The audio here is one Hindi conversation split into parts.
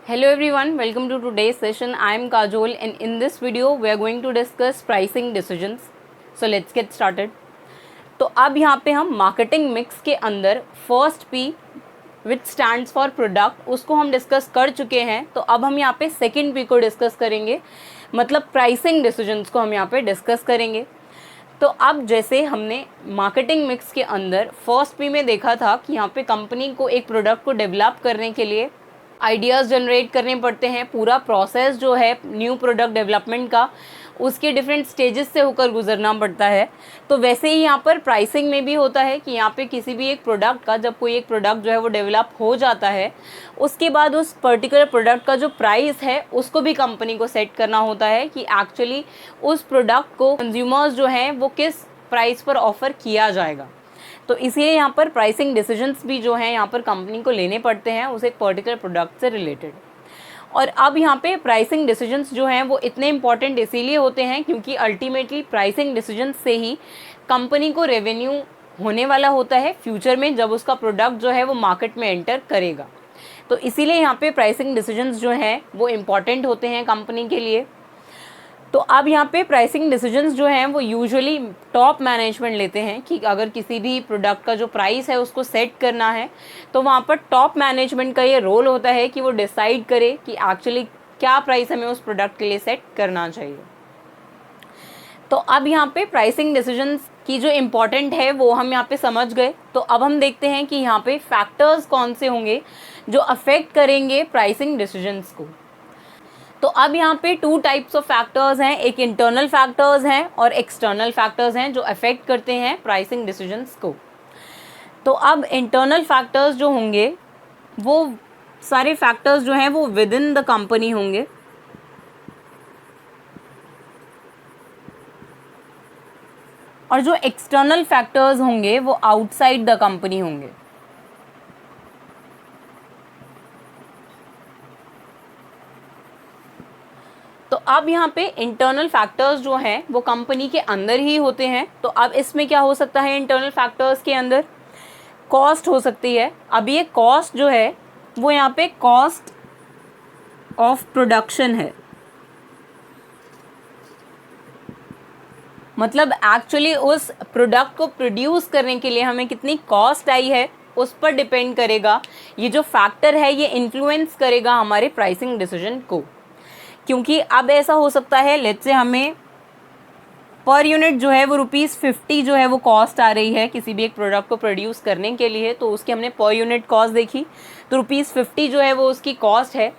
Hello everyone, welcome to today's session. I am Kajol and in this video we are going to discuss pricing decisions. So let's get started. तो अब यहाँ पे हम मार्केटिंग मिक्स के अंदर first P which stands for product उसको हम डिस्कस कर चुके हैं। तो अब हम यहाँ पे सेकंड पी को डिस्कस करेंगे, मतलब प्राइसिंग डिसीजंस को हम यहाँ पे डिस्कस करेंगे। तो अब जैसे हमने मार्केटिंग मिक्स के अंदर फर्स्ट पी में देखा था कि यहाँ पे कंपनी को एक प्रोडक्ट को डेवलप करने के लिए आइडियाज़ जनरेट करने पड़ते हैं। पूरा प्रोसेस जो है न्यू प्रोडक्ट डेवलपमेंट का उसके डिफरेंट स्टेजेस से होकर गुजरना पड़ता है। तो वैसे ही यहाँ पर प्राइसिंग में भी होता है कि यहाँ पे किसी भी एक प्रोडक्ट का जब कोई एक प्रोडक्ट जो है वो डेवलप हो जाता है, उसके बाद उस पर्टिकुलर प्रोडक्ट का जो प्राइस है उसको भी कंपनी को सेट करना होता है कि एक्चुअली उस प्रोडक्ट को कंज्यूमर्स जो हैं वो किस प्राइस पर ऑफ़र किया जाएगा। तो इसीलिए यहाँ पर प्राइसिंग डिसीजंस भी जो हैं यहाँ पर कंपनी को लेने पड़ते हैं उस एक पर्टिकुलर प्रोडक्ट से रिलेटेड। और अब यहाँ पे प्राइसिंग डिसीजंस जो हैं वो इतने इंपॉर्टेंट इसीलिए होते हैं क्योंकि अल्टीमेटली प्राइसिंग डिसीजंस से ही कंपनी को रेवेन्यू होने वाला होता है फ्यूचर में जब उसका प्रोडक्ट जो है वो मार्केट में एंटर करेगा। तो इसीलिए यहाँ पे प्राइसिंग डिसीजंस जो हैं वो इम्पॉर्टेंट होते हैं कंपनी के लिए। तो अब यहाँ पे प्राइसिंग डिसीजंस जो हैं वो यूजुअली टॉप मैनेजमेंट लेते हैं कि अगर किसी भी प्रोडक्ट का जो प्राइस है उसको सेट करना है तो वहाँ पर टॉप मैनेजमेंट का ये रोल होता है कि वो डिसाइड करे कि एक्चुअली क्या प्राइस हमें उस प्रोडक्ट के लिए सेट करना चाहिए। तो अब यहाँ पे प्राइसिंग डिसीजंस की जो इम्पोर्टेंट है वो हम यहाँ पे समझ गए। तो अब हम देखते हैं कि यहाँ पे फैक्टर्स कौन से होंगे जो अफेक्ट करेंगे प्राइसिंग डिसीजंस को। तो अब यहाँ पे टू टाइप्स ऑफ फैक्टर्स हैं, एक इंटरनल फैक्टर्स हैं और एक्सटर्नल फैक्टर्स हैं जो अफेक्ट करते हैं प्राइसिंग डिसीजंस को। तो अब इंटरनल फैक्टर्स जो होंगे वो सारे फैक्टर्स जो हैं वो विद इन द कंपनी होंगे, और जो एक्सटर्नल फैक्टर्स होंगे वो आउटसाइड द कंपनी होंगे। तो अब यहाँ पे इंटरनल फैक्टर्स जो हैं वो कंपनी के अंदर ही होते हैं। तो अब इसमें क्या हो सकता है, इंटरनल फैक्टर्स के अंदर कॉस्ट हो सकती है। अब ये कॉस्ट जो है वो यहाँ पे कॉस्ट ऑफ प्रोडक्शन है, मतलब एक्चुअली उस प्रोडक्ट को प्रोड्यूस करने के लिए हमें कितनी कॉस्ट आई है उस पर डिपेंड करेगा। ये जो फैक्टर है ये इन्फ्लुएंस करेगा हमारे प्राइसिंग डिसीजन को, क्योंकि अब ऐसा हो सकता है लेट्स से हमें पर यूनिट जो है वो ₹50 जो है वो कॉस्ट आ रही है किसी भी एक प्रोडक्ट को प्रोड्यूस करने के लिए। तो उसकी हमने पर यूनिट कॉस्ट देखी तो ₹50 जो है वो उसकी कॉस्ट है।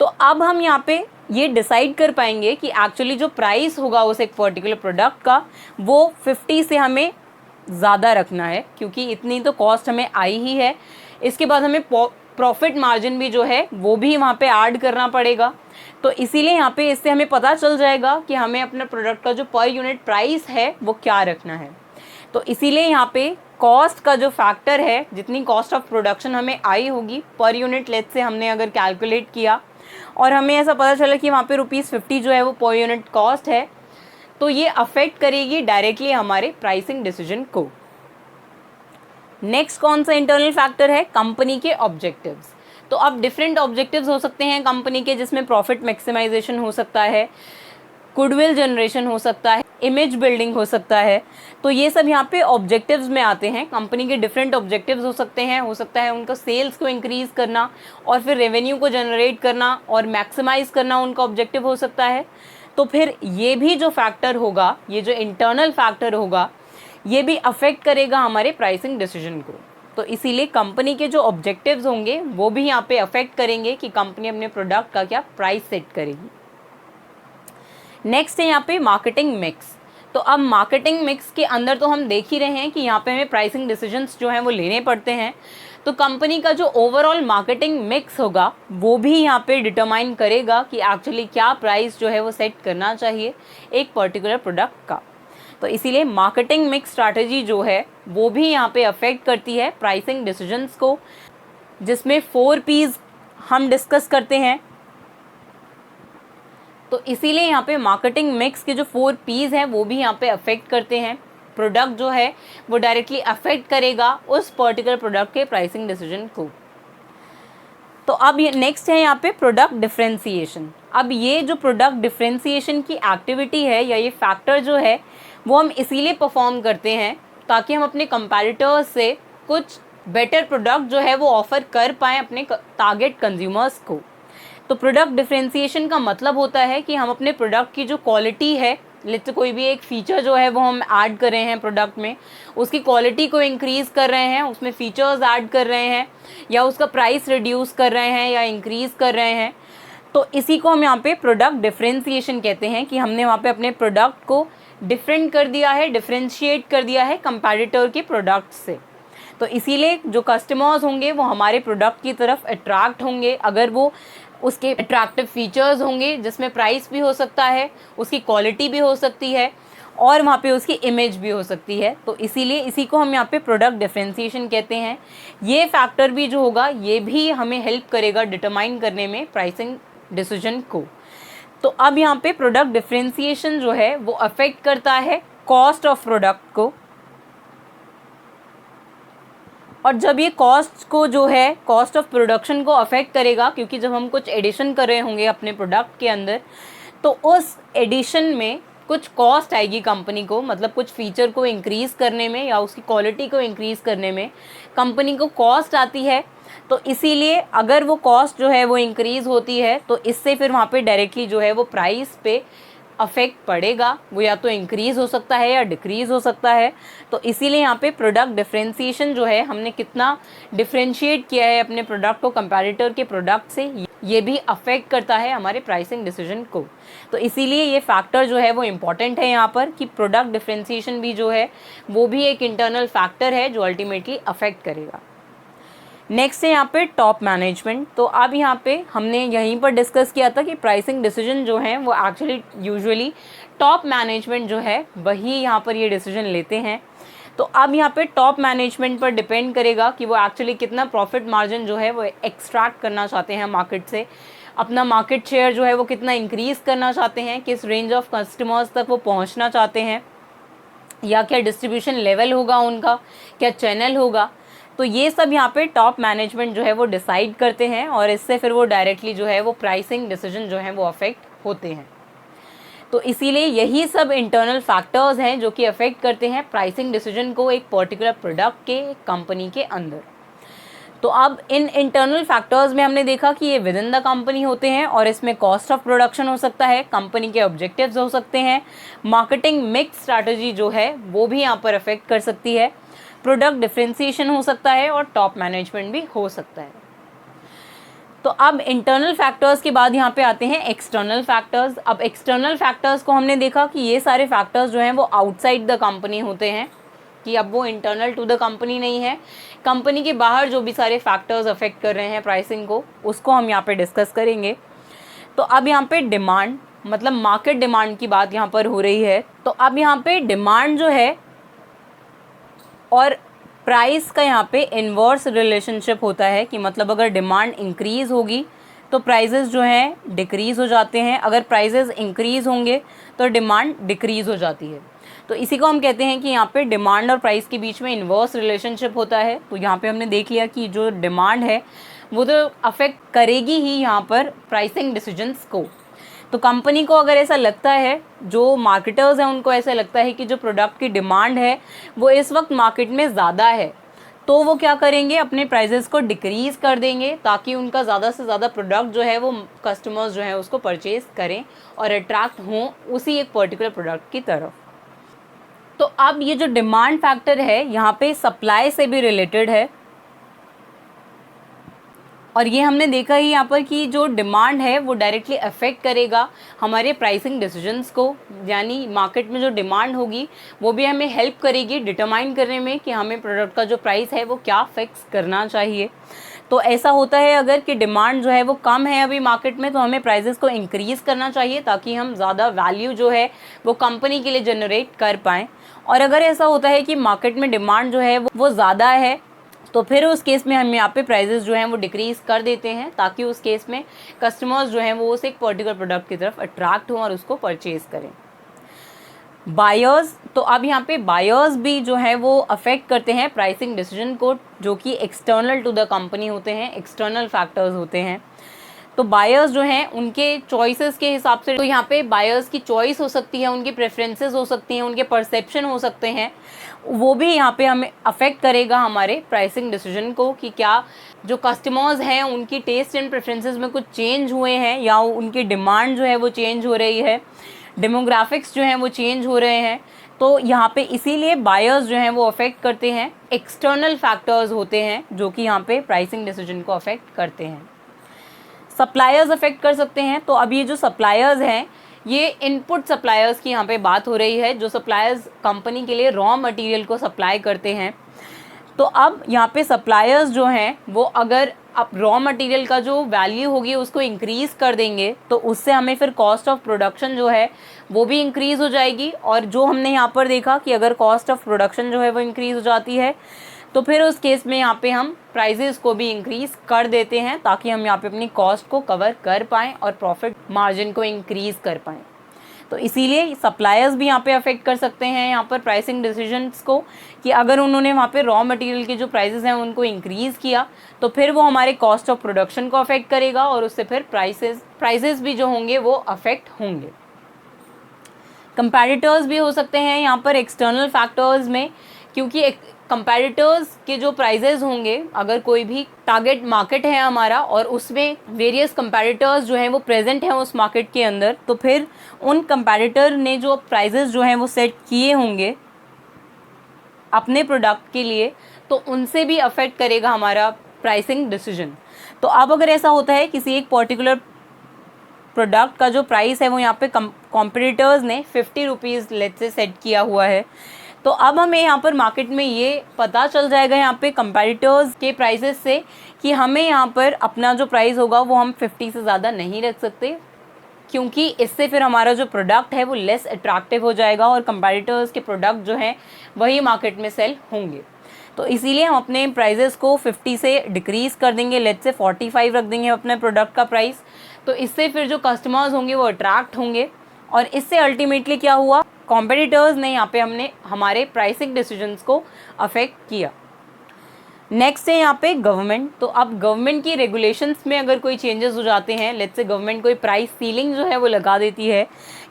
तो अब हम यहाँ पे ये डिसाइड कर पाएंगे कि एक्चुअली जो प्राइस होगा उस एक पर्टिकुलर प्रोडक्ट का वो 50 से हमें ज़्यादा रखना है क्योंकि इतनी तो कॉस्ट हमें आई ही है। इसके बाद हमें प्रॉफिट मार्जिन भी जो है वो भी वहाँ पे ऐड करना पड़ेगा। तो इसीलिए यहाँ पे इससे हमें पता चल जाएगा कि हमें अपना प्रोडक्ट का जो पर यूनिट प्राइस है वो क्या रखना है। तो इसीलिए यहाँ पे कॉस्ट का जो फैक्टर है, जितनी कॉस्ट ऑफ प्रोडक्शन हमें आई होगी पर यूनिट लेट्स से हमने अगर कैलकुलेट किया और हमें ऐसा पता चला कि वहाँ पे ₹50 जो है वो पर यूनिट कॉस्ट है, तो ये अफेक्ट करेगी डायरेक्टली हमारे प्राइसिंग डिसीजन को। नेक्स्ट कौन सा इंटरनल फैक्टर है, कंपनी के ऑब्जेक्टिव्स। तो अब डिफरेंट ऑब्जेक्टिव्स हो सकते हैं कंपनी के, जिसमें प्रॉफिट मैक्सिमाइजेशन हो सकता है, गुडविल जनरेशन हो सकता है, इमेज बिल्डिंग हो सकता है। तो ये सब यहाँ पे ऑब्जेक्टिव्स में आते हैं। कंपनी के डिफरेंट ऑब्जेक्टिव्स हो सकते हैं, हो सकता है उनका सेल्स को इंक्रीज़ करना और फिर रेवेन्यू को जनरेट करना और मैक्सिमाइज़ करना उनका ऑब्जेक्टिव हो सकता है। तो फिर ये भी जो फैक्टर होगा, ये जो इंटरनल फैक्टर होगा, ये भी अफेक्ट करेगा हमारे प्राइसिंग डिसीजन को। तो इसीलिए कंपनी के जो ऑब्जेक्टिव्स होंगे वो भी यहाँ पे अफेक्ट करेंगे कि कंपनी अपने प्रोडक्ट का क्या प्राइस सेट करेगी। नेक्स्ट है यहाँ पे मार्केटिंग मिक्स। तो अब मार्केटिंग मिक्स के अंदर तो हम देख ही रहे हैं कि यहाँ पे हमें प्राइसिंग डिसीजंस जो हैं वो लेने पड़ते हैं। तो कंपनी का जो ओवरऑल मार्केटिंग मिक्स होगा वो भी यहाँ पे डिटरमाइन करेगा कि एक्चुअली क्या प्राइस जो है वो सेट करना चाहिए एक पर्टिकुलर प्रोडक्ट का। तो इसीलिए मार्केटिंग मिक्स स्ट्रैटेजी जो है वो भी यहाँ पे अफेक्ट करती है प्राइसिंग डिसीजंस को, जिसमें 4 P's हम डिस्कस करते हैं। तो इसीलिए यहाँ पे मार्केटिंग मिक्स के जो 4 P's हैं वो भी यहाँ पे अफेक्ट करते हैं। प्रोडक्ट जो है वो डायरेक्टली अफेक्ट करेगा उस पर्टिकुलर प्रोडक्ट के प्राइसिंग डिसीजन को। तो अब ये नेक्स्ट है यहाँ पे प्रोडक्ट डिफ्रेंसिएशन। अब ये जो प्रोडक्ट डिफ्रेंसिएशन की एक्टिविटी है या ये फैक्टर जो है वो हम इसीलिए परफॉर्म करते हैं ताकि हम अपने कंपैरेटर्स से कुछ बेटर प्रोडक्ट जो है वो ऑफ़र कर पाएँ अपने टारगेट कंज्यूमर्स को। तो प्रोडक्ट डिफ्रेंसिएशन का मतलब होता है कि हम अपने प्रोडक्ट की जो क्वालिटी है, लेट्स कोई भी एक फ़ीचर जो है वो हम ऐड कर रहे हैं प्रोडक्ट में, उसकी क्वालिटी को इंक्रीज़ कर रहे हैं, उसमें फ़ीचर्स ऐड कर रहे हैं या उसका प्राइस रिड्यूस कर रहे हैं या इंक्रीज़ कर रहे हैं। तो इसी को हम यहाँ पे प्रोडक्ट डिफ्रेंसिएशन कहते हैं कि हमने वहाँ पे अपने प्रोडक्ट को डिफरेंट कर दिया है, डिफ्रेंशिएट कर दिया है कंपैरेटर के प्रोडक्ट से। तो इसीलिए जो कस्टमर्स होंगे वो हमारे प्रोडक्ट की तरफ अट्रैक्ट होंगे अगर वो उसके अट्रैक्टिव फीचर्स होंगे जिसमें प्राइस भी हो सकता है, उसकी क्वालिटी भी हो सकती है और वहाँ पे उसकी इमेज भी हो सकती है। तो इसीलिए इसी को हम यहाँ पे प्रोडक्ट डिफ्रेंसिएशन कहते हैं। ये फैक्टर भी जो होगा ये भी हमें हेल्प करेगा डिटरमाइन करने में प्राइसिंग डिसीजन को। तो अब यहाँ पे प्रोडक्ट डिफ्रेंसिएशन जो है वो अफेक्ट करता है कॉस्ट ऑफ प्रोडक्ट को, और जब ये कॉस्ट को जो है कॉस्ट ऑफ प्रोडक्शन को अफेक्ट करेगा, क्योंकि जब हम कुछ एडिशन कर रहे होंगे अपने प्रोडक्ट के अंदर तो उस एडिशन में कुछ कॉस्ट आएगी कंपनी को, मतलब कुछ फीचर को इंक्रीज़ करने में या उसकी क्वालिटी को इंक्रीज़ करने में कंपनी को कॉस्ट आती है। तो इसीलिए अगर वो कॉस्ट जो है वो इंक्रीज़ होती है तो इससे फिर वहाँ पे डायरेक्टली जो है वो प्राइस पे अफेक्ट पड़ेगा, वो या तो इंक्रीज़ हो सकता है या डिक्रीज़ हो सकता है। तो इसीलिए यहाँ पे प्रोडक्ट डिफ्रेंसिएशन जो है हमने कितना डिफ्रेंशिएट किया है अपने प्रोडक्ट को कंपैरेटर के प्रोडक्ट से, ये भी अफेक्ट करता है हमारे प्राइसिंग डिसीजन को। तो इसीलिए ये फैक्टर जो है वो इम्पॉर्टेंट है यहाँ पर कि प्रोडक्ट डिफ्रेंसिएशन भी जो है वो भी एक इंटरनल फैक्टर है जो अल्टीमेटली अफेक्ट करेगा। नेक्स्ट है यहाँ पे टॉप मैनेजमेंट। तो अब यहाँ पे हमने यहीं पर डिस्कस किया था कि प्राइसिंग डिसीजन जो है वो एक्चुअली यूजुअली टॉप मैनेजमेंट जो है वही यहाँ पर ये डिसीजन लेते हैं। तो अब यहाँ पे टॉप मैनेजमेंट पर डिपेंड करेगा कि वो एक्चुअली कितना प्रॉफिट मार्जिन जो है वो एक्सट्रैक्ट करना चाहते हैं मार्केट से, अपना मार्केट शेयर जो है वो कितना इंक्रीज़ करना चाहते हैं, किस रेंज ऑफ कस्टमर्स तक वो पहुँचना चाहते हैं, या क्या डिस्ट्रीब्यूशन लेवल होगा उनका, क्या चैनल होगा। तो ये सब यहाँ पे टॉप मैनेजमेंट जो है वो डिसाइड करते हैं और इससे फिर वो डायरेक्टली जो है वो प्राइसिंग डिसीजन जो है वो अफेक्ट होते हैं। तो इसीलिए यही सब इंटरनल फैक्टर्स हैं जो कि अफेक्ट करते हैं प्राइसिंग डिसीजन को एक पर्टिकुलर प्रोडक्ट के कंपनी के अंदर। तो अब इन इंटरनल फैक्टर्स में हमने देखा कि ये विद इन द कंपनी होते हैं और इसमें कॉस्ट ऑफ प्रोडक्शन हो सकता है, कंपनी के ऑब्जेक्टिव्स हो सकते हैं, मार्केटिंग मिक्स स्ट्रैटेजी जो है वो भी यहाँ पर अफेक्ट कर सकती है, प्रोडक्ट डिफ्रेंसिएशन हो सकता है और टॉप मैनेजमेंट भी हो सकता है। तो अब इंटरनल फैक्टर्स के बाद यहाँ पे आते हैं एक्सटर्नल फैक्टर्स। अब एक्सटर्नल फैक्टर्स को हमने देखा कि ये सारे फैक्टर्स जो हैं वो आउटसाइड द कंपनी होते हैं, कि अब वो इंटरनल टू द कंपनी नहीं है, कंपनी के बाहर जो भी सारे फैक्टर्स अफेक्ट कर रहे हैं प्राइसिंग को उसको हम यहाँ पे डिस्कस करेंगे। तो अब यहाँ पे डिमांड, मतलब मार्केट डिमांड की बात यहाँ पर हो रही है। तो अब यहाँ पे डिमांड जो है और प्राइस का यहाँ पे इन्वर्स रिलेशनशिप होता है कि मतलब अगर डिमांड इंक्रीज़ होगी तो प्राइजेज़ जो हैं डिक्रीज़ हो जाते हैं, अगर प्राइजेज़ इंक्रीज़ होंगे तो डिमांड डिक्रीज़ हो जाती है। तो इसी को हम कहते हैं कि यहाँ पे डिमांड और प्राइस के बीच में इन्वर्स रिलेशनशिप होता है। तो यहाँ पे हमने देख लिया कि जो डिमांड है वो तो अफेक्ट करेगी ही यहाँ पर प्राइसिंग डिसीजंस को। तो कंपनी को अगर ऐसा लगता है, जो मार्केटर्स हैं उनको ऐसा लगता है कि जो प्रोडक्ट की डिमांड है वो इस वक्त मार्केट में ज़्यादा है, तो वो क्या करेंगे, अपने प्राइजेस को डिक्रीज़ कर देंगे ताकि उनका ज़्यादा से ज़्यादा प्रोडक्ट जो है वो कस्टमर्स जो है उसको परचेज़ करें और अट्रैक्ट हों उसी एक पर्टिकुलर प्रोडक्ट की तरफ। तो अब ये जो डिमांड फैक्टर है यहाँ पे सप्लाई से भी रिलेटेड है, और ये हमने देखा ही यहाँ पर कि जो डिमांड है वो डायरेक्टली अफेक्ट करेगा हमारे प्राइसिंग डिसीजंस को, यानी मार्केट में जो डिमांड होगी वो भी हमें हेल्प करेगी डिटरमाइन करने में कि हमें प्रोडक्ट का जो प्राइस है वो क्या फिक्स करना चाहिए। तो ऐसा होता है अगर कि डिमांड जो है वो कम है अभी मार्केट में तो हमें प्राइसेस को इंक्रीज़ करना चाहिए ताकि हम ज़्यादा वैल्यू जो है वो कंपनी के लिए जनरेट कर पाएँ। और अगर ऐसा होता है कि मार्केट में डिमांड जो है वो ज़्यादा है तो फिर उस केस में हम यहाँ पे प्राइजेस जो हैं वो डिक्रीज़ कर देते हैं ताकि उस केस में कस्टमर्स जो हैं वो उस एक पर्टिकुलर प्रोडक्ट की तरफ अट्रैक्ट हों और उसको परचेज़ करें। बायर्स, तो अब यहाँ पे बायर्स भी जो है वो अफेक्ट करते हैं प्राइसिंग डिसीजन को, जो कि एक्सटर्नल टू द कंपनी होते हैं, एक्सटर्नल फैक्टर्स होते हैं। तो बायर्स जो हैं उनके चॉइसेस के हिसाब से, तो यहाँ पे बायर्स की चॉइस हो सकती है, उनकी प्रेफरेंसेस हो सकती हैं, उनके परसेप्शन हो सकते हैं, वो भी यहाँ पे हमें अफेक्ट करेगा हमारे प्राइसिंग डिसीजन को, कि क्या जो कस्टमर्स हैं उनकी टेस्ट एंड प्रेफरेंसेस में कुछ चेंज हुए हैं, या उनकी डिमांड जो है वो चेंज हो रही है, डेमोग्राफिक्स जो हैं वो चेंज हो रहे हैं। तो यहाँ पे इसीलिए बायर्स जो हैं वो अफेक्ट करते हैं, एक्सटर्नल फैक्टर्स होते हैं जो कि यहाँ पे प्राइसिंग डिसीजन को अफेक्ट करते हैं। सप्लायर्स अफेक्ट कर सकते हैं। तो अब ये जो सप्लायर्स हैं, ये इनपुट सप्लायर्स की यहाँ पे बात हो रही है, जो सप्लायर्स कंपनी के लिए रॉ मटेरियल को सप्लाई करते हैं। तो अब यहाँ पे सप्लायर्स जो हैं वो अगर अब रॉ मटेरियल का जो वैल्यू होगी उसको इंक्रीज़ कर देंगे, तो उससे हमें फिर कॉस्ट ऑफ प्रोडक्शन जो है वो भी इंक्रीज़ हो जाएगी। और जो हमने यहाँ पर देखा कि अगर कॉस्ट ऑफ प्रोडक्शन जो है वो इंक्रीज़ हो जाती है, तो फिर उस केस में यहाँ पे हम प्राइजेस को भी इंक्रीज़ कर देते हैं, ताकि हम यहाँ पे अपनी कॉस्ट को कवर कर पाएँ और प्रॉफिट मार्जिन को इंक्रीज़ कर पाएँ। तो इसीलिए सप्लायर्स भी यहाँ पे अफेक्ट कर सकते हैं यहाँ पर प्राइसिंग डिसीजंस को, कि अगर उन्होंने वहाँ पे रॉ मटेरियल के जो प्राइसेस हैं उनको इंक्रीज़ किया, तो फिर वो हमारे कॉस्ट ऑफ प्रोडक्शन को अफेक्ट करेगा, और उससे फिर प्राइसेस भी जो होंगे वो अफेक्ट होंगे। कंपैरेटर्स भी हो सकते हैं यहाँ पर एक्सटर्नल फैक्टर्स में, क्योंकि कंपैरेटर्स के जो प्राइजेज़ होंगे, अगर कोई भी टारगेट मार्केट है हमारा और उसमें वेरियस कंपैरेटर्स जो हैं वो प्रेजेंट हैं उस मार्केट के अंदर, तो फिर उन कंपैरेटर ने जो प्राइजेज़ जो हैं वो सेट किए होंगे अपने प्रोडक्ट के लिए, तो उनसे भी अफेक्ट करेगा हमारा प्राइसिंग डिसीजन। तो अब अगर ऐसा होता है किसी एक पर्टिकुलर प्रोडक्ट का जो प्राइस है वो यहाँ पे कॉम्पिटिटर्स ने 50 रुपीज़ लेट्स से सेट किया हुआ है, तो अब हमें यहाँ पर मार्केट में ये पता चल जाएगा यहाँ पे कंपैरेटर्स के प्राइसेस से कि हमें यहाँ पर अपना जो प्राइस होगा वो हम 50 से ज़्यादा नहीं रख सकते, क्योंकि इससे फिर हमारा जो प्रोडक्ट है वो लेस अट्रैक्टिव हो जाएगा और कंपैरेटर्स के प्रोडक्ट जो हैं वही मार्केट में सेल होंगे। तो इसीलिए हम अपने प्राइजेस को 50 से डिक्रीज़ कर देंगे, लेट्स से 45 रख देंगे अपने प्रोडक्ट का प्राइस। तो इससे फिर जो कस्टमर्स होंगे वो अट्रैक्ट होंगे, और इससे अल्टीमेटली क्या हुआ, कॉम्पिटिटर्स ने यहाँ पे हमने हमारे प्राइसिंग डिसीजंस को अफेक्ट किया। नेक्स्ट है यहाँ पे गवर्नमेंट। तो अब गवर्नमेंट की रेगुलेशंस में अगर कोई चेंजेस हो जाते हैं, लेट्स से गवर्नमेंट कोई प्राइस सीलिंग जो है वो लगा देती है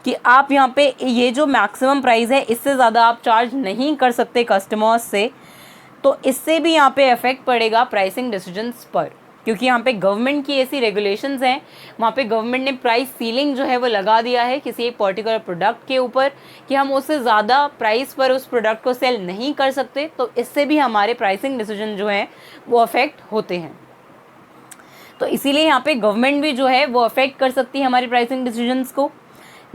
कि आप यहाँ पे ये जो मैक्सिमम प्राइस है इससे ज़्यादा आप चार्ज नहीं कर सकते कस्टमर्स से, तो इससे भी यहाँ पे इफेक्ट पड़ेगा प्राइसिंग डिसीजंस पर, क्योंकि यहाँ पे गवर्नमेंट की ऐसी रेगुलेशंस हैं, वहाँ पे गवर्नमेंट ने प्राइस सीलिंग जो है वो लगा दिया है किसी एक पर्टिकुलर प्रोडक्ट के ऊपर कि हम उससे ज़्यादा प्राइस पर उस प्रोडक्ट को सेल नहीं कर सकते। तो इससे भी हमारे प्राइसिंग डिसीजन जो हैं वो अफेक्ट होते हैं। तो इसीलिए यहाँ पे गवर्नमेंट भी जो है वो अफेक्ट कर सकती है हमारी प्राइसिंग डिसीजंस को।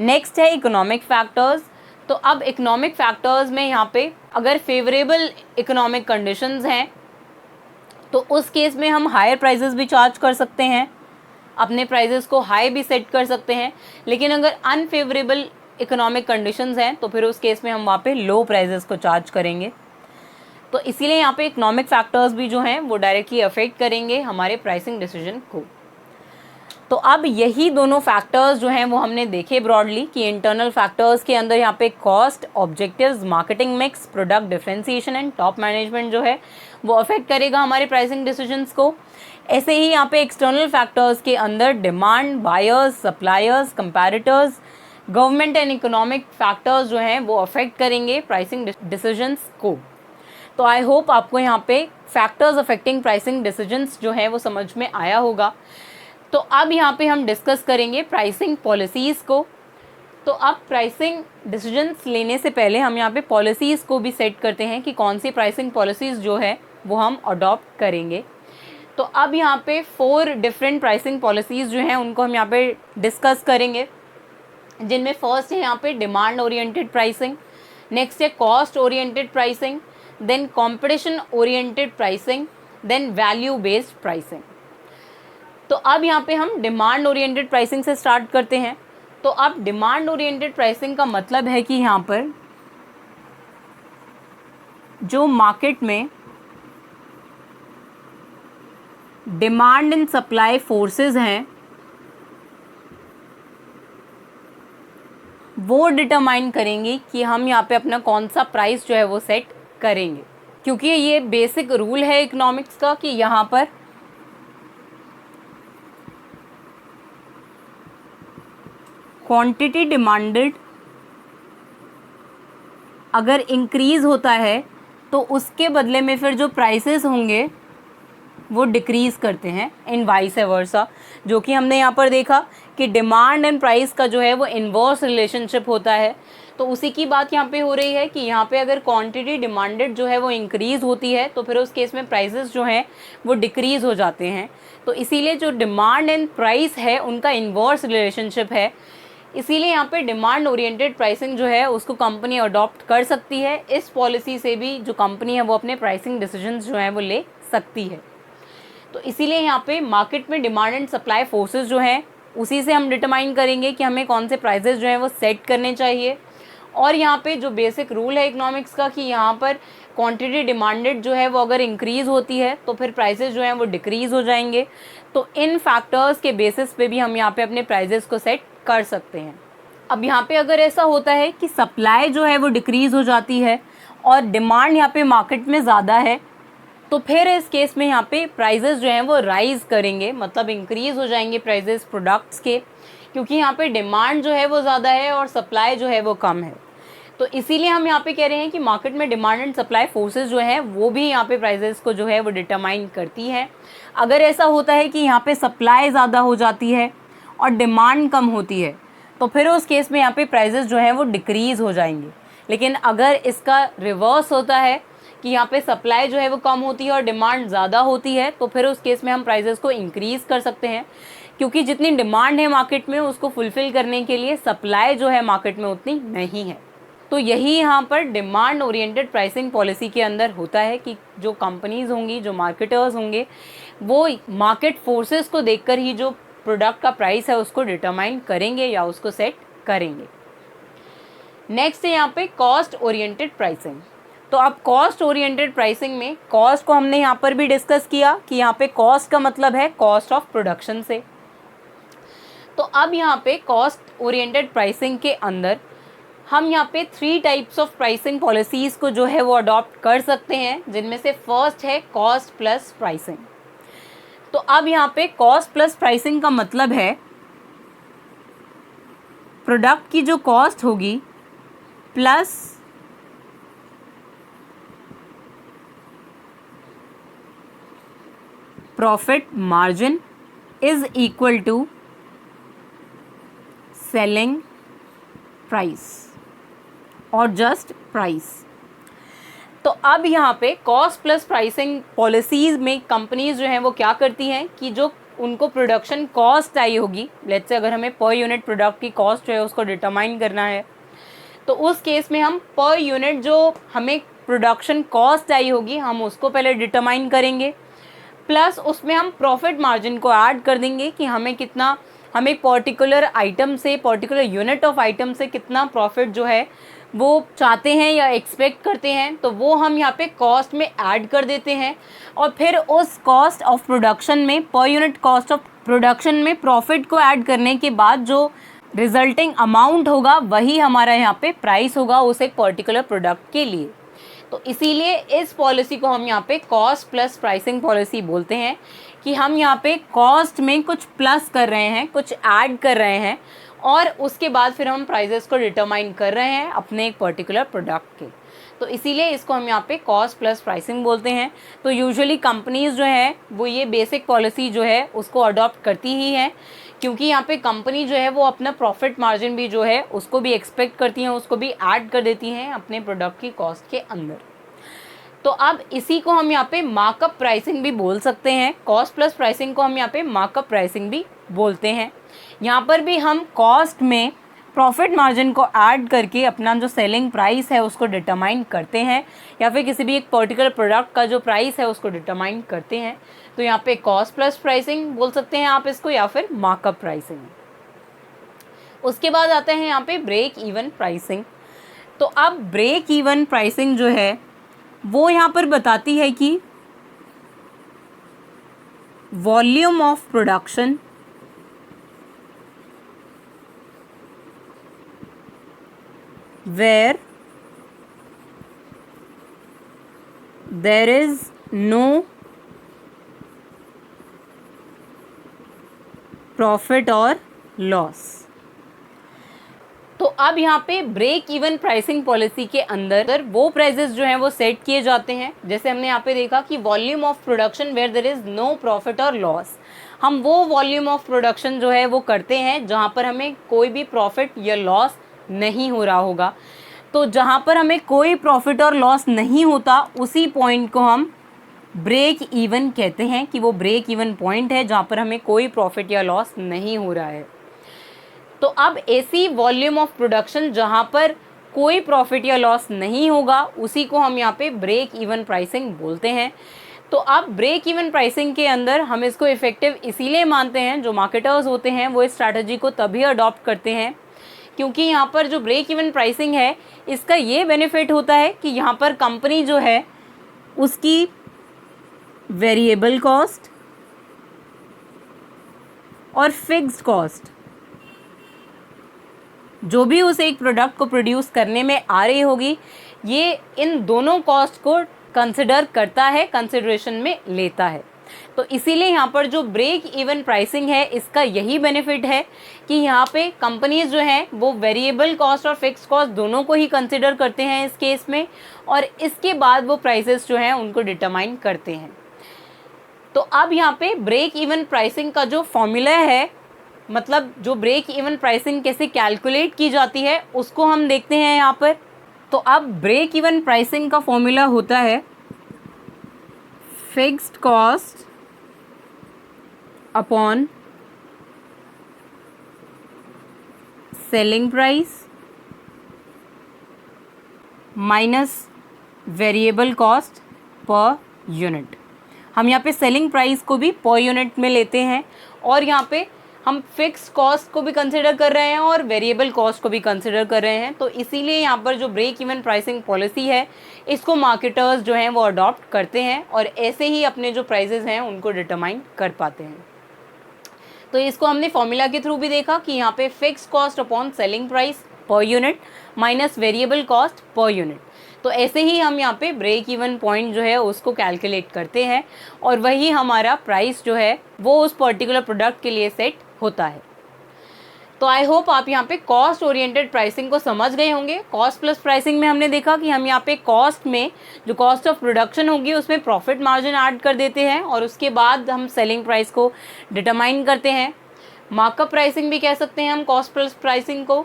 नेक्स्ट है इकोनॉमिक फैक्टर्स। तो अब इकोनॉमिक फैक्टर्स में यहाँ पे अगर फेवरेबल इकोनॉमिक कंडीशंस हैं तो उस केस में हम हायर प्राइजेस भी चार्ज कर सकते हैं, अपने प्राइजेस को हाई भी सेट कर सकते हैं। लेकिन अगर अनफेवरेबल इकोनॉमिक कंडीशंस हैं तो फिर उस केस में हम वहाँ पे लो प्राइजेस को चार्ज करेंगे। तो इसीलिए यहाँ पे इकोनॉमिक फैक्टर्स भी जो हैं वो डायरेक्टली अफेक्ट करेंगे हमारे प्राइसिंग डिसीजन को। तो अब यही दोनों फैक्टर्स जो हैं वो हमने देखे ब्रॉडली कि इंटरनल फैक्टर्स के अंदर यहाँ पे cost, objectives, marketing mix, product differentiation and top management जो है वो अफेक्ट करेगा हमारे प्राइसिंग डिसीजंस को। ऐसे ही यहाँ पे एक्सटर्नल फैक्टर्स के अंदर demand, buyers, suppliers, comparators, government and economic factors जो हैं वो अफेक्ट करेंगे प्राइसिंग डिसीजंस को। तो आई होप आपको यहाँ पे फैक्टर्स अफेक्टिंग प्राइसिंग डिसीजंस जो है वो समझ में आया होगा। तो अब यहाँ पे हम डिस्कस करेंगे प्राइसिंग पॉलिसीज़ को। तो अब प्राइसिंग डिसीजंस लेने से पहले हम यहाँ पे पॉलिसीज़ को भी सेट करते हैं कि कौन सी प्राइसिंग पॉलिसीज़ जो है वो हम अडॉप्ट करेंगे। तो अब यहाँ पे 4 डिफरेंट प्राइसिंग पॉलिसीज़ जो हैं उनको हम यहाँ पे डिस्कस करेंगे, जिनमें फर्स्ट है यहाँ पे डिमांड ओरिएंटेड प्राइसिंग, नेक्स्ट है cost oriented pricing, then competition oriented pricing, then value based pricing. तो अब यहाँ पे हम डिमांड ओरिएंटेड प्राइसिंग से स्टार्ट करते हैं। तो अब डिमांड ओरिएंटेड प्राइसिंग का मतलब है कि यहाँ पर जो मार्केट में डिमांड एंड सप्लाई फोर्सेस हैं वो डिटरमाइन करेंगे कि हम यहाँ पे अपना कौन सा प्राइस जो है वो सेट करेंगे, क्योंकि ये बेसिक रूल है इकोनॉमिक्स का कि यहाँ पर क्वांटिटी डिमांडेड अगर इंक्रीज होता है तो उसके बदले में फिर जो प्राइसेस होंगे वो डिक्रीज़ करते हैं, इन वाइस वर्सा, जो कि हमने यहाँ पर देखा कि डिमांड एंड प्राइस का जो है वो इन्वर्स रिलेशनशिप होता है। तो उसी की बात यहाँ पे हो रही है कि यहाँ पे अगर क्वांटिटी डिमांडेड जो है वो इंक्रीज़ होती है तो फिर उस केस में प्राइसेस जो हैं वो डिक्रीज़ हो जाते हैं। तो इसीलिए जो डिमांड एंड प्राइस है उनका इन्वर्स रिलेशनशिप है, इसीलिए यहाँ पे डिमांड ओरिएंटेड प्राइसिंग जो है उसको कंपनी अडॉप्ट कर सकती है। इस पॉलिसी से भी जो कंपनी है वो अपने प्राइसिंग डिसीजंस जो हैं वो ले सकती है। तो इसीलिए यहाँ पे मार्केट में डिमांड एंड सप्लाई फोर्सेस जो हैं उसी से हम डिटरमाइन करेंगे कि हमें कौन से प्राइसेस जो हैं वो सेट करने चाहिए। और यहाँ पे जो बेसिक रूल है इकोनॉमिक्स का कि यहाँ पर क्वांटिटी डिमांडेड जो है वो अगर इंक्रीज़ होती है तो फिर प्राइसेस जो हैं वो डिक्रीज़ हो जाएंगे। तो इन फैक्टर्स के बेसिस पे भी हम यहाँ पे अपने प्राइसेस को सेट कर सकते हैं। अब यहाँ पे अगर ऐसा होता है कि सप्लाई जो है वो डिक्रीज़ हो जाती है और डिमांड यहाँ पे मार्केट में ज़्यादा है, तो फिर इस केस में यहाँ पे प्राइसेस जो हैं वो राइज़ करेंगे, मतलब इंक्रीज़ हो जाएंगे प्राइसेस प्रोडक्ट्स के, क्योंकि यहाँ पे डिमांड जो है वो ज़्यादा है और सप्लाई जो है वो कम है। तो इसीलिए हम यहाँ पे कह रहे हैं कि मार्केट में डिमांड एंड सप्लाई फोर्सेस जो है वो भी यहाँ पे प्राइसेस को जो है वो डिटरमाइन करती हैं। अगर ऐसा होता है कि यहाँ पे सप्लाई ज़्यादा हो जाती है और डिमांड कम होती है तो फिर उस केस में यहाँ पे प्राइसेस जो है वो डिक्रीज़ हो जाएंगे। लेकिन अगर इसका रिवर्स होता है कि यहाँ पे सप्लाई जो है वो कम होती है और डिमांड ज़्यादा होती है तो फिर उस केस में हम प्राइसेस को इंक्रीज़ कर सकते हैं, क्योंकि जितनी डिमांड है मार्केट में उसको फुलफ़िल करने के लिए सप्लाई जो है मार्केट में उतनी नहीं है। तो यही यहाँ पर डिमांड ओरिएंटेड प्राइसिंग पॉलिसी के अंदर होता है कि जो कंपनीज़ होंगी, जो मार्केटर्स होंगे, वो मार्केट फोर्सेस को देखकर ही जो प्रोडक्ट का प्राइस है उसको डिटरमाइन करेंगे या उसको सेट करेंगे। नेक्स्ट है यहाँ पे कॉस्ट ओरिएंटेड प्राइसिंग। तो अब कॉस्ट ओरिएंटेड प्राइसिंग में कॉस्ट को हमने यहाँ पर भी डिस्कस किया कि यहाँ पे कॉस्ट का मतलब है कॉस्ट ऑफ प्रोडक्शन से। तो अब यहाँ पे कॉस्ट ओरिएंटेड प्राइसिंग के अंदर हम यहाँ पे 3 टाइप्स ऑफ प्राइसिंग पॉलिसीज़ को जो है वो अडॉप्ट कर सकते हैं, जिनमें से फर्स्ट है कॉस्ट प्लस प्राइसिंग। तो अब यहाँ पे कॉस्ट प्लस प्राइसिंग का मतलब है प्रोडक्ट की जो कॉस्ट होगी plus profit margin is equal to selling price और जस्ट प्राइस। तो अब यहाँ पे कॉस्ट प्लस प्राइसिंग पॉलिसीज़ में कंपनीज जो हैं वो क्या करती हैं कि जो उनको प्रोडक्शन कॉस्ट आई होगी, लेट्स से अगर हमें पर यूनिट प्रोडक्ट की कॉस्ट जो है उसको डिटरमाइन करना है, तो उस केस में हम पर यूनिट जो हमें प्रोडक्शन कॉस्ट आई होगी हम उसको पहले डिटरमाइन करेंगे, प्लस उसमें हम प्रॉफिट मार्जिन को ऐड कर देंगे कि हमें कितना, हम एक पर्टिकुलर आइटम से, पर्टिकुलर यूनिट ऑफ आइटम से कितना प्रॉफिट जो है वो चाहते हैं या एक्सपेक्ट करते हैं, तो वो हम यहाँ पे कॉस्ट में ऐड कर देते हैं। और फिर उस कॉस्ट ऑफ प्रोडक्शन में, per unit cost of production में प्रॉफिट को ऐड करने के बाद जो रिजल्टिंग अमाउंट होगा वही हमारा यहाँ पे प्राइस होगा उस एक पर्टिकुलर प्रोडक्ट के लिए। तो इसीलिए इस पॉलिसी को हम यहाँ पे कॉस्ट प्लस प्राइसिंग पॉलिसी बोलते हैं कि हम यहाँ पे कॉस्ट में कुछ प्लस कर रहे हैं, कुछ ऐड कर रहे हैं और उसके बाद फिर हम प्राइसेस को डिटरमाइन कर रहे हैं अपने एक पर्टिकुलर प्रोडक्ट के। तो इसीलिए इसको हम यहाँ पे कॉस्ट प्लस प्राइसिंग बोलते हैं। तो यूजुअली कंपनीज़ जो है वो ये बेसिक पॉलिसी जो है उसको अडॉप्ट करती ही हैं, क्योंकि यहाँ पे कंपनी जो है वो अपना प्रॉफिट मार्जिन भी जो है उसको भी एक्सपेक्ट करती हैं, उसको भी ऐड कर देती हैं अपने प्रोडक्ट की कॉस्ट के अंदर। तो अब इसी को हम यहाँ पे मार्कअप प्राइसिंग भी बोल सकते हैं। कॉस्ट प्लस प्राइसिंग को हम यहाँ पे मार्कअप प्राइसिंग भी बोलते हैं। यहाँ पर भी हम कॉस्ट में प्रॉफिट मार्जिन को ऐड करके अपना जो सेलिंग प्राइस है उसको डिटरमाइन करते हैं, या फिर किसी भी एक पर्टिकुलर प्रोडक्ट का जो प्राइस है उसको डिटरमाइन करते हैं। तो यहाँ पे कॉस्ट प्लस प्राइसिंग बोल सकते हैं आप इसको, या फिर मार्कअप प्राइसिंग। उसके बाद आते हैं यहाँ पे ब्रेक इवन प्राइसिंग। तो अब ब्रेक इवन प्राइसिंग जो है वो यहाँ पर बताती है कि volume of production where there is no profit और लॉस। तो अब यहाँ पे ब्रेक इवन प्राइसिंग पॉलिसी के अंदर वो प्राइसेस जो हैं वो सेट किए जाते हैं। जैसे हमने यहाँ पे देखा कि volume of production where there is no profit और लॉस, हम वो वॉल्यूम ऑफ प्रोडक्शन जो है वो करते हैं जहाँ पर हमें कोई भी प्रॉफिट या लॉस नहीं हो रहा होगा। तो जहाँ पर हमें कोई प्रॉफिट और लॉस नहीं होता उसी पॉइंट को हम ब्रेक इवन कहते हैं कि वो ब्रेक इवन पॉइंट है जहाँ पर हमें कोई प्रॉफिट या लॉस नहीं हो रहा है। तो अब ऐसी वॉल्यूम ऑफ प्रोडक्शन जहाँ पर कोई प्रॉफिट या लॉस नहीं होगा उसी को हम यहाँ पे ब्रेक इवन प्राइसिंग बोलते हैं। तो अब ब्रेक इवन प्राइसिंग के अंदर हम इसको इफ़ेक्टिव इसीलिए मानते हैं, जो मार्केटर्स होते हैं वो इस स्ट्रैटेजी को तभी अडॉप्ट करते हैं क्योंकि यहाँ पर जो ब्रेक इवन प्राइसिंग है इसका ये बेनिफिट होता है कि यहाँ पर कंपनी जो है उसकी वेरिएबल कॉस्ट और फिक्स्ड कॉस्ट जो भी उस एक प्रोडक्ट को प्रोड्यूस करने में आ रही होगी, ये इन दोनों कॉस्ट को कंसिडर करता है, कंसिडरेशन में लेता है। तो इसीलिए यहाँ पर जो ब्रेक इवन प्राइसिंग है इसका यही बेनिफिट है कि यहाँ पे कंपनीज जो हैं वो वेरिएबल कॉस्ट और फिक्स्ड कॉस्ट दोनों को ही कंसिडर करते हैं इस केस में, और इसके बाद वो प्राइसेस जो हैं उनको डिटरमाइन करते हैं। तो अब यहाँ पे ब्रेक इवन प्राइसिंग का जो फॉर्मूला है, मतलब जो ब्रेक इवन प्राइसिंग कैसे कैलकुलेट की जाती है उसको हम देखते हैं यहाँ पर। तो अब ब्रेक इवन प्राइसिंग का फॉर्मूला होता है fixed cost upon selling price minus variable cost per unit. हम यहाँ पे सेलिंग प्राइस को भी पर यूनिट में लेते हैं और यहाँ पे हम फिक्स कॉस्ट को भी कंसिडर कर रहे हैं और वेरिएबल कॉस्ट को भी कंसिडर कर रहे हैं। तो इसीलिए यहाँ पर जो ब्रेक इवन प्राइसिंग पॉलिसी है इसको मार्केटर्स जो हैं वो अडॉप्ट करते हैं और ऐसे ही अपने जो प्राइसेस हैं उनको डिटरमाइन कर पाते हैं। तो इसको हमने फॉर्मूला के थ्रू भी देखा कि यहाँ पे fix cost upon selling price per unit minus variable cost per unit. तो ऐसे ही हम यहाँ पे ब्रेक इवन पॉइंट जो है उसको कैलकुलेट करते हैं और वही हमारा प्राइस जो है वो उस पर्टिकुलर प्रोडक्ट के लिए सेट होता है। तो आई होप आप यहाँ पे कॉस्ट ओरिएंटेड प्राइसिंग को समझ गए होंगे। कॉस्ट प्लस प्राइसिंग में हमने देखा कि हम यहाँ पे कॉस्ट में जो कॉस्ट ऑफ प्रोडक्शन होगी उसमें प्रॉफिट मार्जिन ऐड कर देते हैं और उसके बाद हम सेलिंग प्राइस को डिटरमाइन करते हैं। मार्कअप प्राइसिंग भी कह सकते हैं हम कॉस्ट प्लस प्राइसिंग को।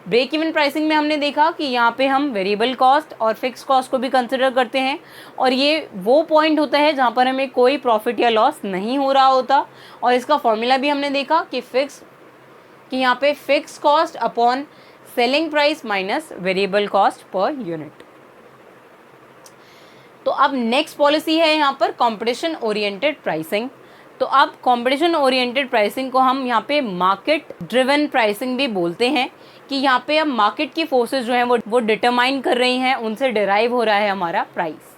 ब्रेक इवन प्राइसिंग में हमने देखा कि यहाँ पे हम वेरिएबल कॉस्ट और फिक्स कॉस्ट को भी कंसिडर करते हैं और ये वो पॉइंट होता है जहाँ पर हमें कोई प्रॉफिट या लॉस नहीं हो रहा होता। और इसका फॉर्मूला भी हमने देखा कि यहाँ पे fix cost upon selling price minus variable cost per unit. तो अब नेक्स्ट पॉलिसी है यहाँ पर कंपटीशन ओरिएंटेड प्राइसिंग। तो अब कंपटीशन ओरिएंटेड प्राइसिंग को हम यहाँ पे मार्केट ड्रिवन प्राइसिंग भी बोलते हैं कि यहाँ पे अब मार्केट की फोर्सेस जो हैं वो डिटरमाइन कर रही हैं, उनसे डिराइव हो रहा है हमारा प्राइस।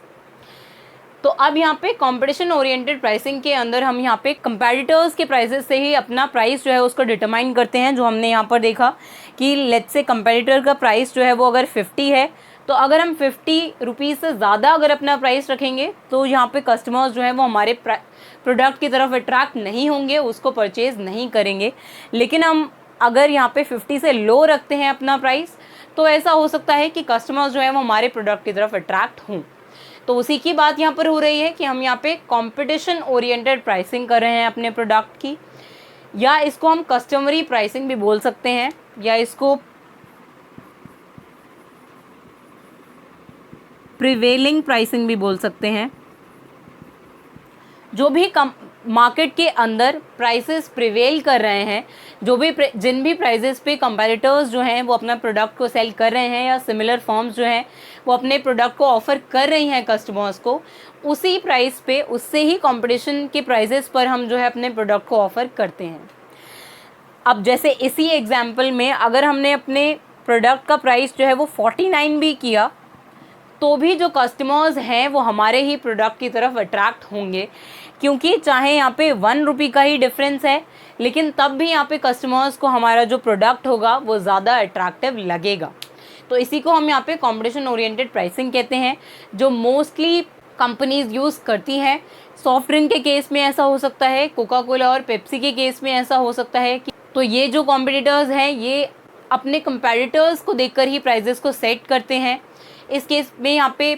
तो अब यहाँ पे कंपटीशन ओरिएंटेड प्राइसिंग के अंदर हम यहाँ पे कंपैटिटर्स के प्राइसेस से ही अपना प्राइस जो है उसको डिटरमाइन करते हैं। जो हमने यहाँ पर देखा कि लेट्स से कंपैटिटर का प्राइस जो है वो अगर 50 है तो अगर हम 50 रुपीज़ से ज़्यादा अगर अपना प्राइस रखेंगे तो यहाँ पे कस्टमर्स जो है वो हमारे प्रोडक्ट की तरफ अट्रैक्ट नहीं होंगे, उसको परचेज़ नहीं करेंगे। लेकिन हम अगर यहाँ पे 50 से लो रखते हैं अपना प्राइस तो ऐसा हो सकता है कि कस्टमर्स जो है वो हमारे प्रोडक्ट की तरफ अट्रैक्ट हों। तो उसी की बात यहाँ पर हो रही है कि हम यहाँ पे कंपटीशन ओरिएंटेड प्राइसिंग कर रहे हैं अपने प्रोडक्ट की, या इसको हम कस्टमरी प्राइसिंग भी बोल सकते हैं, या इसको प्रिवेलिंग प्राइसिंग भी बोल सकते हैं। जो भी मार्केट के अंदर प्राइसेस प्रिवेल कर रहे हैं, जिन भी प्राइसेस पे कंपैटिटर्स जो हैं वो अपना प्रोडक्ट को सेल कर रहे हैं या सिमिलर फर्म्स जो हैं वो अपने प्रोडक्ट को ऑफ़र कर रही हैं कस्टमर्स को, उसी प्राइस पे उससे ही कंपटीशन के प्राइसेस पर हम जो है अपने प्रोडक्ट को ऑफ़र करते हैं। अब जैसे इसी एग्जाम्पल में अगर हमने अपने प्रोडक्ट का प्राइस जो है वो 49 भी किया तो भी जो कस्टमर्स हैं वो हमारे ही प्रोडक्ट की तरफ अट्रैक्ट होंगे, क्योंकि चाहे यहाँ पे 1 रुपये का ही डिफरेंस है लेकिन तब भी यहाँ पे कस्टमर्स को हमारा जो प्रोडक्ट होगा वो ज़्यादा अट्रैक्टिव लगेगा। तो इसी को हम यहाँ पे कंपटीशन ओरिएंटेड प्राइसिंग कहते हैं, जो मोस्टली कंपनीज यूज़ करती हैं। सॉफ्ट ड्रिंक के केस में ऐसा हो सकता है, कोका कोला और पेप्सी के केस में ऐसा हो सकता है कि तो ये जो कॉम्पिटिटर्स हैं ये अपने कंपेटिटर्स को देखकर ही प्राइजेस को सेट करते हैं। इस केस में यहाँ पे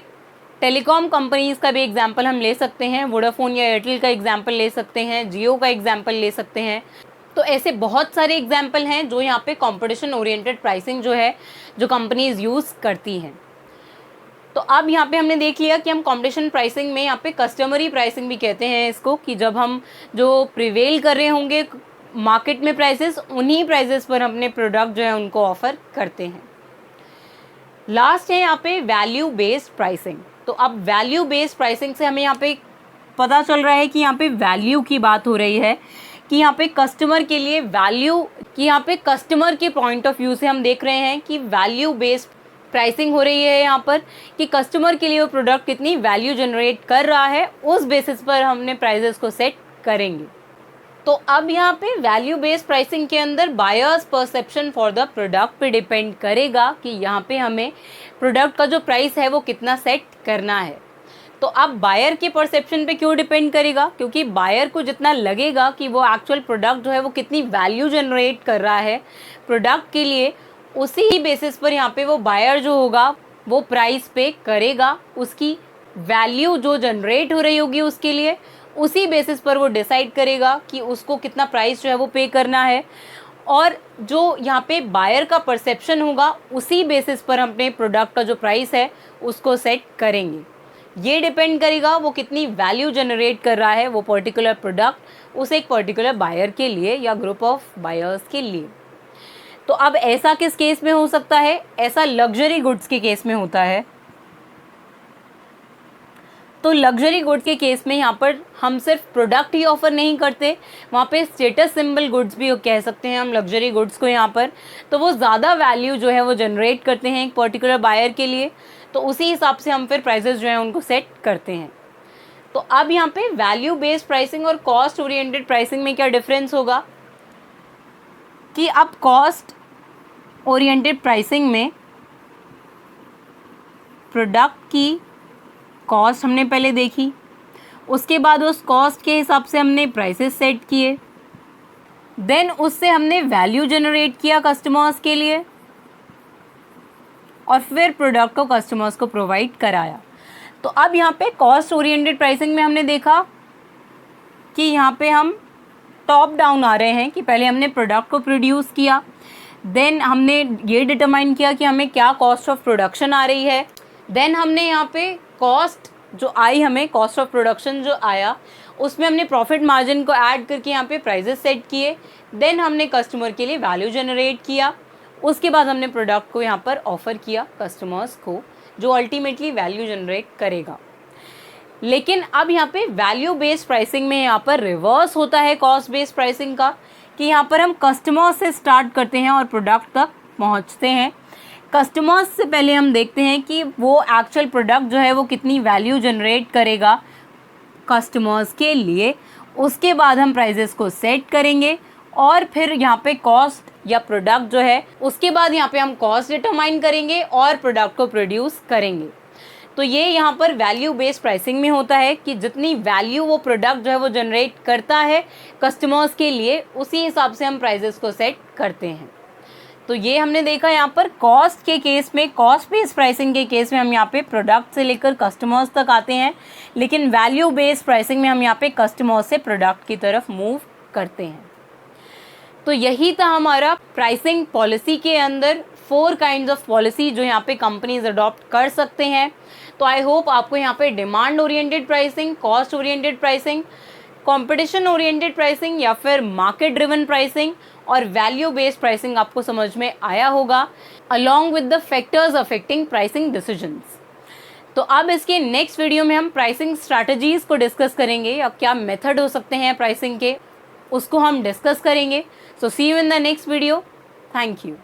टेलीकॉम कंपनीज़ का भी एग्जांपल हम ले सकते हैं, वोडाफोन या एयरटेल का एग्जांपल ले सकते हैं, जियो का एग्जांपल ले सकते हैं। तो ऐसे बहुत सारे एग्जांपल हैं जो यहाँ पे कंपटीशन ओरिएंटेड प्राइसिंग जो है जो कंपनीज़ यूज़ करती हैं। तो अब यहाँ पे हमने देख लिया कि हम कंपटीशन प्राइसिंग में यहाँ पे कस्टमरी प्राइसिंग भी कहते हैं इसको, कि जब हम जो प्रिवेल कर रहे होंगे मार्केट में प्राइसेस, उन्हीं प्राइसेस पर अपने प्रोडक्ट जो है उनको ऑफर करते हैं। लास्ट है यहाँ पे वैल्यू बेस्ड प्राइसिंग। तो अब वैल्यू बेस्ड प्राइसिंग से हमें यहाँ पे पता चल रहा है कि यहाँ पे वैल्यू की बात हो रही है, कि यहाँ पे कस्टमर के लिए वैल्यू, कि यहाँ पे कस्टमर के पॉइंट ऑफ व्यू से हम देख रहे हैं कि वैल्यू बेस्ड प्राइसिंग हो रही है यहाँ पर, कि कस्टमर के लिए वो प्रोडक्ट कितनी वैल्यू जनरेट कर रहा है, उस बेसिस पर हमने प्राइजेस को सेट करेंगे। तो अब यहाँ पे वैल्यू बेस्ड प्राइसिंग के अंदर buyers perception for the product पे डिपेंड करेगा कि यहाँ पे हमें प्रोडक्ट का जो प्राइस है वो कितना सेट करना है। तो अब बायर के परसेप्शन पे क्यों डिपेंड करेगा, क्योंकि बायर को जितना लगेगा कि वो एक्चुअल प्रोडक्ट जो है वो कितनी वैल्यू जनरेट कर रहा है प्रोडक्ट के लिए, उसी ही बेसिस पर यहाँ पे वो बायर जो होगा वो प्राइस पे करेगा। उसकी वैल्यू जो जनरेट हो रही होगी उसके लिए, उसी बेसिस पर वो डिसाइड करेगा कि उसको कितना प्राइस जो है वो पे करना है। और जो यहाँ पे बायर का परसेप्शन होगा उसी बेसिस पर हम अपने प्रोडक्ट का जो प्राइस है उसको सेट करेंगे। ये डिपेंड करेगा वो कितनी वैल्यू जनरेट कर रहा है वो पर्टिकुलर प्रोडक्ट उस एक पर्टिकुलर बायर के लिए या ग्रुप ऑफ बायर्स के लिए। तो अब ऐसा किस केस में हो सकता है, ऐसा लग्जरी गुड्स के केस में होता है। तो लग्जरी गुड्स के केस में यहाँ पर हम सिर्फ प्रोडक्ट ही ऑफर नहीं करते, वहाँ पे स्टेटस सिंबल गुड्स भी कह सकते हैं हम लग्जरी गुड्स को यहाँ पर। तो वो ज़्यादा वैल्यू जो है वो जनरेट करते हैं एक पर्टिकुलर बायर के लिए, तो उसी हिसाब से हम फिर प्राइसेस जो हैं उनको सेट करते हैं। तो अब यहाँ पे वैल्यू बेस्ड प्राइसिंग और कॉस्ट ओरिएंटेड प्राइसिंग में क्या डिफरेंस होगा, कि अब कॉस्ट ओरिएंटेड प्राइसिंग में प्रोडक्ट की कॉस्ट हमने पहले देखी, उसके बाद उस कॉस्ट के हिसाब से हमने प्राइसेस सेट किए, देन उससे हमने वैल्यू जनरेट किया कस्टमर्स के लिए और फिर प्रोडक्ट को कस्टमर्स को प्रोवाइड कराया। तो अब यहाँ पे कॉस्ट ओरिएंटेड प्राइसिंग में हमने देखा कि यहाँ पे हम टॉप डाउन आ रहे हैं, कि पहले हमने प्रोडक्ट को प्रोड्यूस किया, देन हमने ये डिटरमाइन किया कि हमें क्या कॉस्ट ऑफ प्रोडक्शन आ रही है, देन हमने यहाँ पे कॉस्ट जो आई, हमें कॉस्ट ऑफ प्रोडक्शन जो आया उसमें हमने प्रॉफिट मार्जिन को ऐड करके यहाँ पे प्राइजेस सेट किए, देन हमने कस्टमर के लिए वैल्यू जनरेट किया, उसके बाद हमने प्रोडक्ट को यहाँ पर ऑफ़र किया कस्टमर्स को, जो अल्टीमेटली वैल्यू जनरेट करेगा। लेकिन अब यहाँ पे वैल्यू बेस्ड प्राइसिंग में यहाँ पर रिवर्स होता है कॉस्ट बेस्ड प्राइसिंग का, कि यहाँ पर हम कस्टमर्स से स्टार्ट करते हैं और प्रोडक्ट तक पहुँचते हैं। कस्टमर्स से पहले हम देखते हैं कि वो एक्चुअल प्रोडक्ट जो है वो कितनी वैल्यू जनरेट करेगा कस्टमर्स के लिए, उसके बाद हम प्राइजेस को सेट करेंगे और फिर यहाँ पे कॉस्ट या प्रोडक्ट जो है उसके बाद यहाँ पे हम कॉस्ट डिटरमाइन करेंगे और प्रोडक्ट को प्रोड्यूस करेंगे। तो ये यहाँ पर वैल्यू बेस्ड प्राइसिंग में होता है कि जितनी वैल्यू वो प्रोडक्ट जो है वो जनरेट करता है कस्टमर्स के लिए, उसी हिसाब से हम प्राइजेस को सेट करते हैं। तो ये हमने देखा यहाँ पर कॉस्ट के केस में, कॉस्ट बेस्ड प्राइसिंग के केस में हम यहाँ पे प्रोडक्ट से लेकर कस्टमर्स तक आते हैं, लेकिन वैल्यू बेस्ड प्राइसिंग में हम यहाँ पे कस्टमर्स से प्रोडक्ट की तरफ मूव करते हैं। तो यही था हमारा प्राइसिंग पॉलिसी के अंदर 4 काइंड्स ऑफ पॉलिसी जो यहाँ पे कंपनीज अडॉप्ट कर सकते हैं। तो आई होप आपको यहाँ पे demand oriented pricing, cost oriented pricing, competition oriented pricing या फिर मार्केट ड्रिवन प्राइसिंग और वैल्यू बेस्ड प्राइसिंग आपको समझ में आया होगा, along with the factors affecting pricing decisions. तो अब इसके नेक्स्ट वीडियो में हम प्राइसिंग स्ट्रैटेजीज को डिस्कस करेंगे, या क्या मेथड हो सकते हैं प्राइसिंग के, उसको हम डिस्कस करेंगे। So see you in the next video. Thank you.